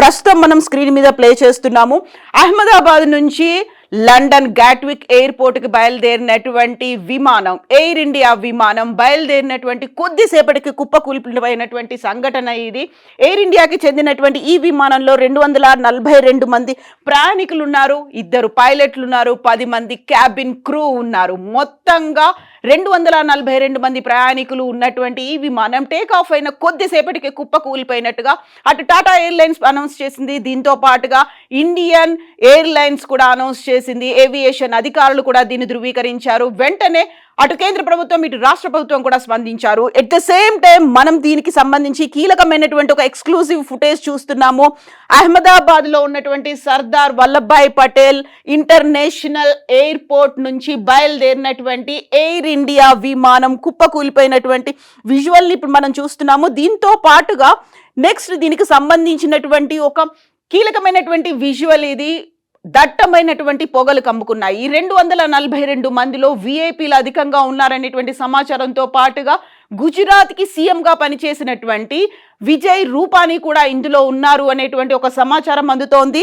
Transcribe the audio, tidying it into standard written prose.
ప్రస్తుతం మనం స్క్రీన్ మీద ప్లే చేస్తున్నాము. అహ్మదాబాద్ నుంచి లండన్ గాట్విక్ ఎయిర్పోర్ట్ కి బయలుదేరినటువంటి విమానం, ఎయిర్ ఇండియా విమానం బయలుదేరినటువంటి కొద్దిసేపటికి కుప్పకూలిపోయినటువంటి సంఘటన ఇది. ఎయిర్ ఇండియాకి చెందినటువంటి ఈ విమానంలో 242 మంది ప్రయాణికులు ఉన్నారు, 2 పైలట్లు ఉన్నారు, 10 మంది క్యాబిన్ క్రూ ఉన్నారు. మొత్తంగా 242 మంది ప్రయాణికులు ఉన్నటువంటి ఈ విమానం టేక్ ఆఫ్ అయిన కొద్దిసేపటికి కుప్పకూలిపోయినట్టుగా అటు టాటా ఎయిర్లైన్స్ అనౌన్స్ చేసింది. దీంతో పాటుగా ఇండియన్ ఎయిర్లైన్స్ కూడా అనౌన్స్ చేసింది. ఏవియేషన్ అధికారులు కూడా దీన్ని ధృవీకరించారు. వెంటనే అటు కేంద్ర ప్రభుత్వం ఇటు రాష్ట్ర ప్రభుత్వం కూడా స్పందించారు. ఎట్ ద సేమ్ టైం మనం దీనికి సంబంధించి కీలకమైనటువంటి ఒక ఎక్స్క్లూజివ్ ఫుటేజ్ చూస్తున్నాము. అహ్మదాబాద్ లో ఉన్నటువంటి సర్దార్ వల్లభాయ్ పటేల్ ఇంటర్నేషనల్ ఎయిర్పోర్ట్ నుంచి బయలుదేరినటువంటి ఎయిర్ ఇండియా విమానం కుప్పకూలిపోయినటువంటి విజువల్ ని ఇప్పుడు మనం చూస్తున్నాము. దీంతో పాటుగా నెక్స్ట్ దీనికి సంబంధించినటువంటి ఒక కీలకమైనటువంటి విజువల్ ఇది. దట్టమైనటువంటి పొగలు కమ్ముకున్నాయి. ఈ 242 మందిలో విఐపీలు అధికంగా ఉన్నారనేటువంటి సమాచారంతో పాటుగా గుజరాత్కి సీఎంగా పనిచేసినటువంటి విజయ్ రూపానీ కూడా ఇందులో ఉన్నారు అనేటువంటి ఒక సమాచారం అందుతోంది.